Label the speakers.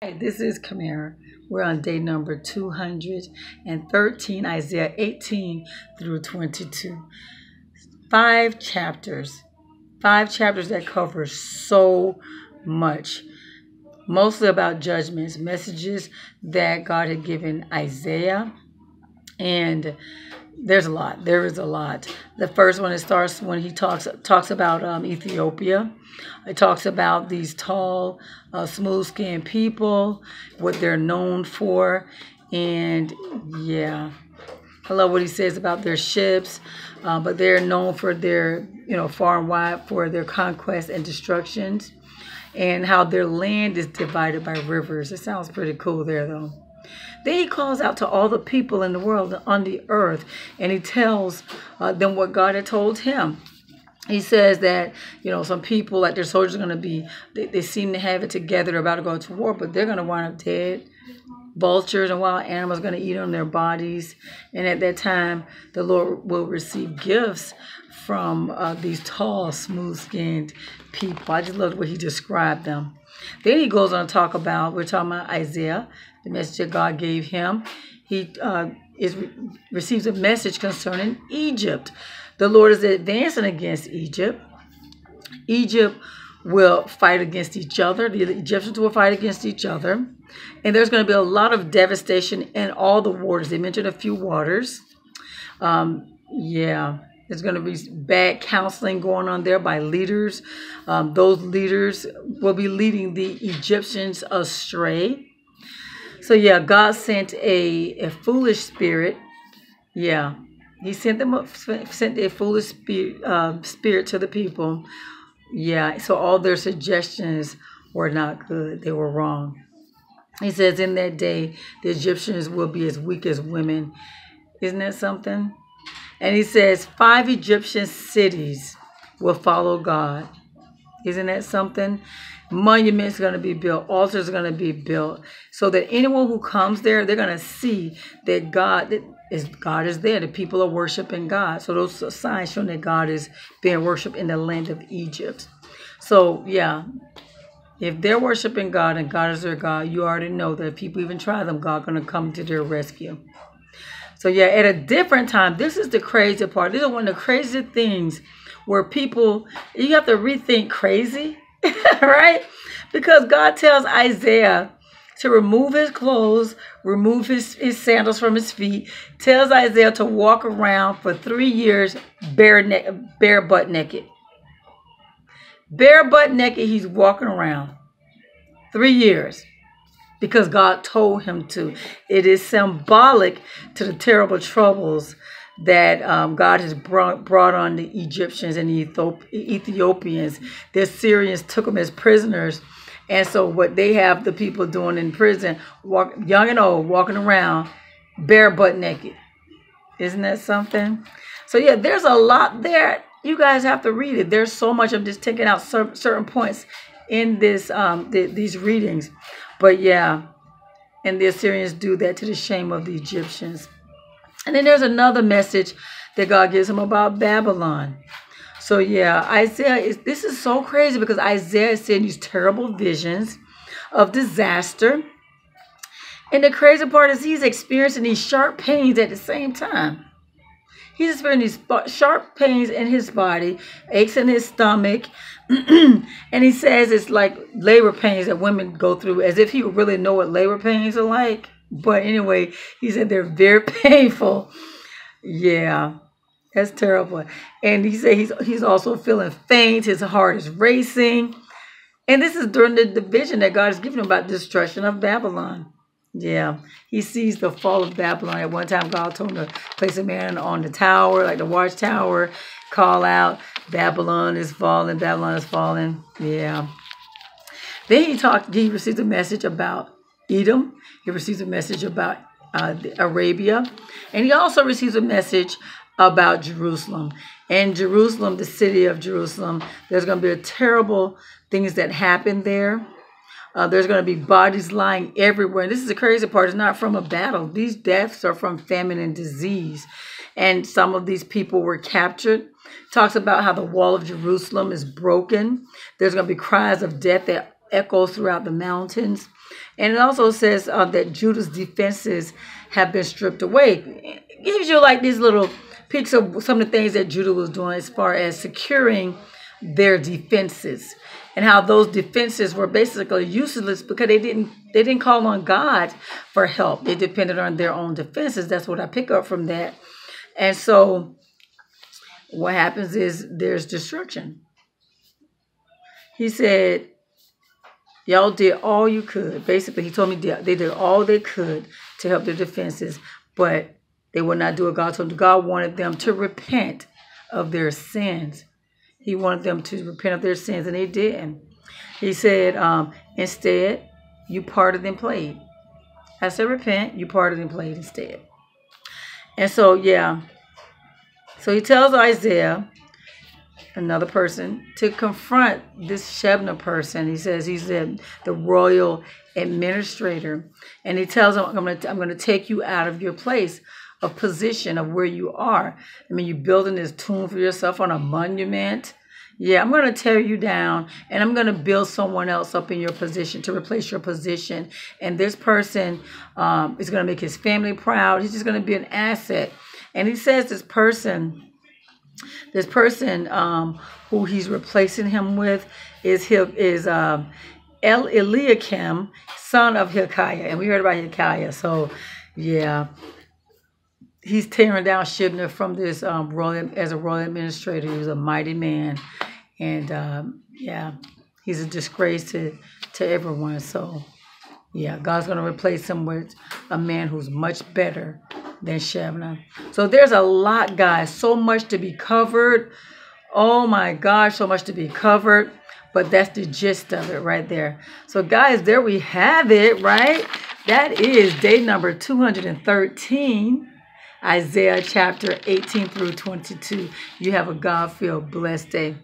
Speaker 1: Hey, this is Kamera. We're on day number 213, Isaiah 18 through 22. Five chapters. Five chapters that cover so much. Mostly about judgments, messages that God had given Isaiah. And there's a lot. There is a lot. The first one, it starts when he talks about Ethiopia. It talks about these tall, smooth-skinned people, what they're known for, and yeah, I love what he says about their ships, but they're known for their, far and wide for their conquests and destructions, and how their land is divided by rivers. It sounds pretty cool there, though. Then he calls out to all the people in the world on the earth, and he tells them what God had told him. He says that, some people, like their soldiers are going to be, they seem to have it together, they're about to go to war, but they're going to wind up dead. Vultures and wild animals are going to eat on their bodies. And at that time, the Lord will receive gifts from these tall, smooth-skinned people. I just love the way he described them. Then he goes on to talk about, we're talking about Isaiah, the message that God gave him. He receives a message concerning Egypt. The Lord is advancing against Egypt. Egypt will fight against each other. The Egyptians will fight against each other. And there's going to be a lot of devastation in all the waters. They mentioned a few waters. There's going to be bad counseling going on there by leaders. Those leaders will be leading the Egyptians astray. So yeah, God sent a foolish spirit. Yeah, he sent a foolish spirit to the people. Yeah, so all their suggestions were not good. They were wrong. He says in that day, the Egyptians will be as weak as women. Isn't that something? And he says 5 Egyptian cities will follow God. Isn't that something? Monuments are going to be built. Altars are going to be built. So that anyone who comes there, they're going to see that God is there. The people are worshiping God. So those are signs showing that God is being worshipped in the land of Egypt. So, yeah, if they're worshiping God and God is their God, you already know that if people even try them, God's going to come to their rescue. So, yeah, at a different time, this is the crazy part. This is one of the crazy things where people, you have to rethink crazy, right? Because God tells Isaiah to remove his clothes, remove his sandals from his feet, tells Isaiah to walk around for 3 years bare butt naked. Bare butt naked, he's walking around 3 years because God told him to. It is symbolic to the terrible troubles that God has brought on the Egyptians and the Ethiopians. The Syrians took them as prisoners. And so what they have the people doing in prison, young and old, walking around bare butt naked. Isn't that something? So yeah, there's a lot there. You guys have to read it. There's so much. I'm just taking out certain points in this these readings. But yeah, and the Assyrians do that to the shame of the Egyptians. And then there's another message that God gives him about Babylon. So yeah, this is so crazy because Isaiah is seeing these terrible visions of disaster. And the crazy part is he's experiencing these sharp pains at the same time. He's experiencing these sharp pains in his body, aches in his stomach. And he says it's like labor pains that women go through, as if he would really know what labor pains are like. But anyway, he said they're very painful. Yeah, that's terrible. And he said he's also feeling faint. His heart is racing. And this is during the vision that God has given him about the destruction of Babylon. Yeah, he sees the fall of Babylon. At one time, God told him to place a man on the tower, like the watchtower, call out, Babylon is falling, Babylon is falling. Yeah. Then he received a message about Edom. He receives a message about Arabia. And he also receives a message about Jerusalem. And Jerusalem, the city of Jerusalem, there's going to be terrible things that happen there. There's going to be bodies lying everywhere. And this is the crazy part. It's not from a battle. These deaths are from famine and disease. And some of these people were captured. Talks about how the wall of Jerusalem is broken. There's going to be cries of death that echo throughout the mountains. And it also says that Judah's defenses have been stripped away. It gives you like these little peeks of some of the things that Judah was doing as far as securing their defenses, and how those defenses were basically useless because they didn't call on God for help. They depended on their own defenses. That's what I pick up from that. And so what happens is there's destruction. He said, y'all did all you could. Basically, he told me they did all they could to help their defenses, but they would not do what God told them. God wanted them to repent of their sins. He wanted them to repent of their sins, and they didn't. He said, instead, you parted and played. I said, repent, you parted and played instead. And so, yeah. So he tells Isaiah, another person, to confront this Shebna person. He says he's the royal administrator. And he tells him, I'm going to take you out of your place of position of where you are. I mean, you're building this tomb for yourself on a monument. Yeah, I'm going to tear you down, and I'm going to build someone else up in your position to replace your position. And this person is going to make his family proud. He's just going to be an asset. And he says this person who he's replacing him with is Eliakim, son of Hilkiah. And we heard about Hilkiah. So, yeah. He's tearing down Shebna from this as a royal administrator. He was a mighty man. And, yeah, he's a disgrace to everyone. So, yeah, God's going to replace him with a man who's much better than Shebna. So there's a lot, guys. So much to be covered. Oh, my gosh, so much to be covered. But that's the gist of it right there. So, guys, there we have it, right? That is day number 213. Isaiah chapter 18 through 22. You have a God-filled, blessed day.